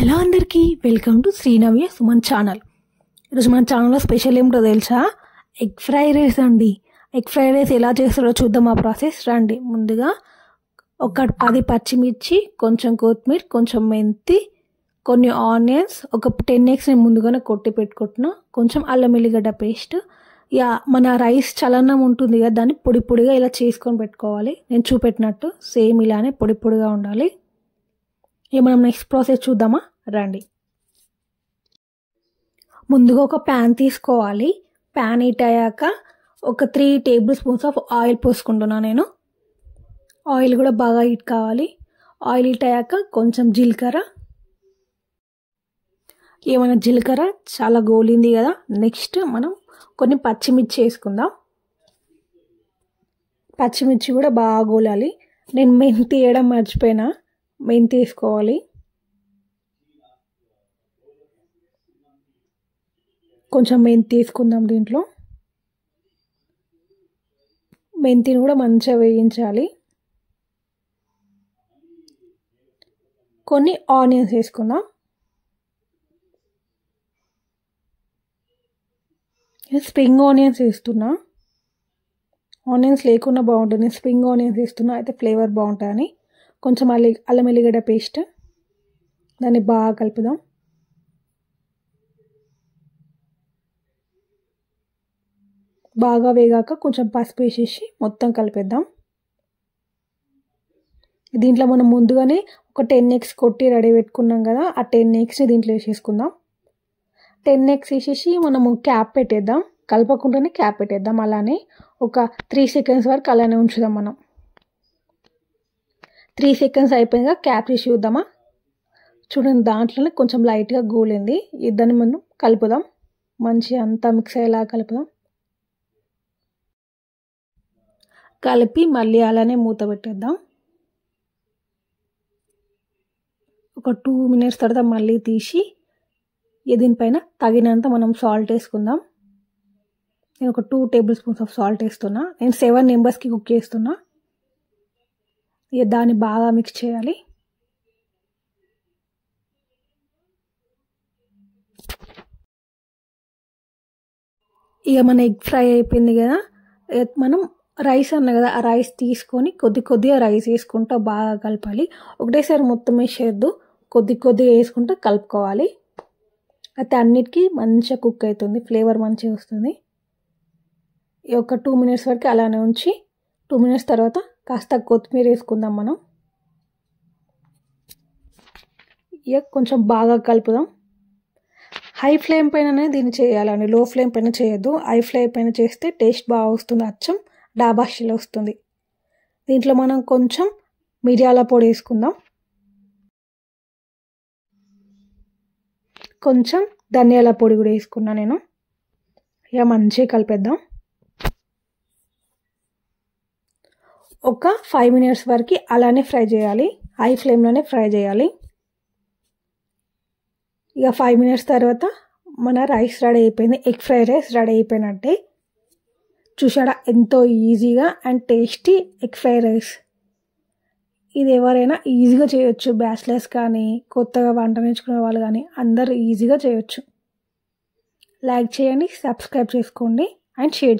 Hello అందరికీ welcome to Srinavya Suman channel. ఈరోజు మన ఛానల్లో స్పెషల్ ఏమిటో తెలుసా? ఎగ్ ఫ్రైడ్ రైస్ అండి. ఎగ్ ఫ్రైడ్ రైస్ ఎలా చేస్తారో చూద్దాం. ఆ ప్రాసెస్ రండి. ముందుగా ఒక 10 పచ్చిమిర్చి, కొంచెం కొత్తిమీర, కొంచెం మెంతి, కొన్ని ఆనియన్స్, ఒక 10 eggs నేను ముందుగానే కొట్టి పెట్టుకుంటున్నా, కొంచెం అల్లం ఎల్లిగడ్డ పేస్ట్. మన రైస్ చలనం ఉంటుంది కదా, దాన్ని పొడి పొడిగా ఇలా చేసుకొని పెట్టుకోవాలి. నేను చూపెట్టినట్టు సేమ్ ఇలానే పొడి పొడిగా ఉండాలి. మనం నెక్స్ట్ ప్రాసెస్ చూద్దామా రండి. ముందుగా ఒక ప్యాన్ తీసుకోవాలి. ప్యాన్ హీట్ అయ్యాక ఒక 3 tablespoons ఆఫ్ ఆయిల్ పోసుకుంటున్నాను నేను. ఆయిల్ కూడా బాగా హీట్ కావాలి. ఆయిల్ హీట్ అయ్యాక కొంచెం జీలకర్ర. జీలకర్ర చాలా గోలింది కదా, నెక్స్ట్ మనం కొన్ని పచ్చిమిర్చి వేసుకుందాం. పచ్చిమిర్చి కూడా బాగా గోలాలి. నేను మెంతి వేయడం మర్చిపోయినా, మెంతి వేసుకోవాలి. కొంచెం మెంతి వేసుకుందాం. దీంట్లో మెంతిని కూడా మంచిగా వేయించాలి. కొన్ని ఆనియన్స్ వేసుకుందాం. స్ప్రింగ్ ఆనియన్స్ వేస్తున్నా. ఆనియన్స్ లేకుండా బాగుంటుంది, స్ప్రింగ్ ఆనియన్స్ వేస్తున్నా, అయితే ఫ్లేవర్ బాగుంటుందని. కొంచెం అల్లం ఎల్లిగడ్డ పేస్ట్, దాన్ని బాగా కలుపుదాం. బాగా వేగాక కొంచెం పసుపు వేసేసి మొత్తం కలిపేద్దాం. దీంట్లో మనం ముందుగానే ఒక 10 eggs కొట్టి రెడీ పెట్టుకున్నాం కదా, ఆ 10 eggsని దీంట్లో వేసేసుకుందాం. 10 eggs వేసేసి మనము క్యాప్ పెట్టేద్దాం. కలపకుండానే క్యాప్ పెట్టేద్దాం. అలానే ఒక 3 seconds వరకు అలానే ఉంచుదాం. మనం 3 seconds అయిపోయాక క్యాప్ తీసి చూద్దామా. చూడండి, దాంట్లోనే కొంచెం లైట్గా గోలింది. దాన్ని మనం కలుపుదాం. మంచిగా అంతా మిక్స్ అయ్యేలా కలుపుదాం. కలిపి మళ్ళీ అలానే మూత పెట్టేద్దాం. ఒక 2 minutes తర్వాత మళ్ళీ తీసి దీనిపైన తగినంత మనం సాల్ట్ వేసుకుందాం. నేను ఒక 2 tablespoons ఆఫ్ సాల్ట్ వేస్తున్నా. నేను 7 members కుక్ చేస్తున్నా. దాన్ని బాగా మిక్స్ చేయాలి. మన ఎగ్ ఫ్రై అయిపోయింది కదా, మనం రైస్ అన్న కదా, ఆ రైస్ తీసుకొని కొద్దిగా రైస్ వేసుకుంటూ బాగా కలపాలి. ఒకటేసారి మొత్తం వేసేయద్దు, కొద్దిగా వేసుకుంటూ కలుపుకోవాలి. అయితే అన్నిటికీ మంచిగా కుక్ అవుతుంది, ఫ్లేవర్ మంచిగా వస్తుంది. ఒక 2 minutes వరకు అలానే ఉంచి 2 minutes తర్వాత కాస్త కొత్తిమీర వేసుకుందాం మనం. కొంచెం బాగా కలుపుదాం. హై ఫ్లేమ్ పైననే దీన్ని చేయాలండి, లో ఫ్లేమ్ పైన చేయొద్దు. హై ఫ్లేమ్ పైన చేస్తే టేస్ట్ బాగా వస్తుంది, అచ్చం డాబా స్టైల్ వస్తుంది. దీంట్లో మనం కొంచెం మిరియాల పొడి వేసుకుందాం, కొంచెం ధనియాల పొడి కూడా వేసుకున్నా నేను. మంచిగా కలిపేద్దాం. ఒక 5 minutes వరకు అలానే ఫ్రై చేయాలి, హై ఫ్లేమ్లోనే ఫ్రై చేయాలి. 5 minutes తర్వాత మన రైస్ రెడీ అయిపోయింది. ఎగ్ ఫ్రైడ్ రైస్ రెడీ అయిపోయినట్టే. చూసాడా, ఎంతో ఈజీగా and tasty egg fried rice. ఇది ఎవరైనా ఈజీగా చేయొచ్చు, బ్యాచిలర్స్ కానీ కొత్తగా వంట నేర్చుకునే వాళ్ళు కానీ అందరూ ఈజీగా చేయొచ్చు. లైక్ చేయండి, సబ్స్క్రైబ్ చేసుకోండి అండ్ షేర్ చేయండి.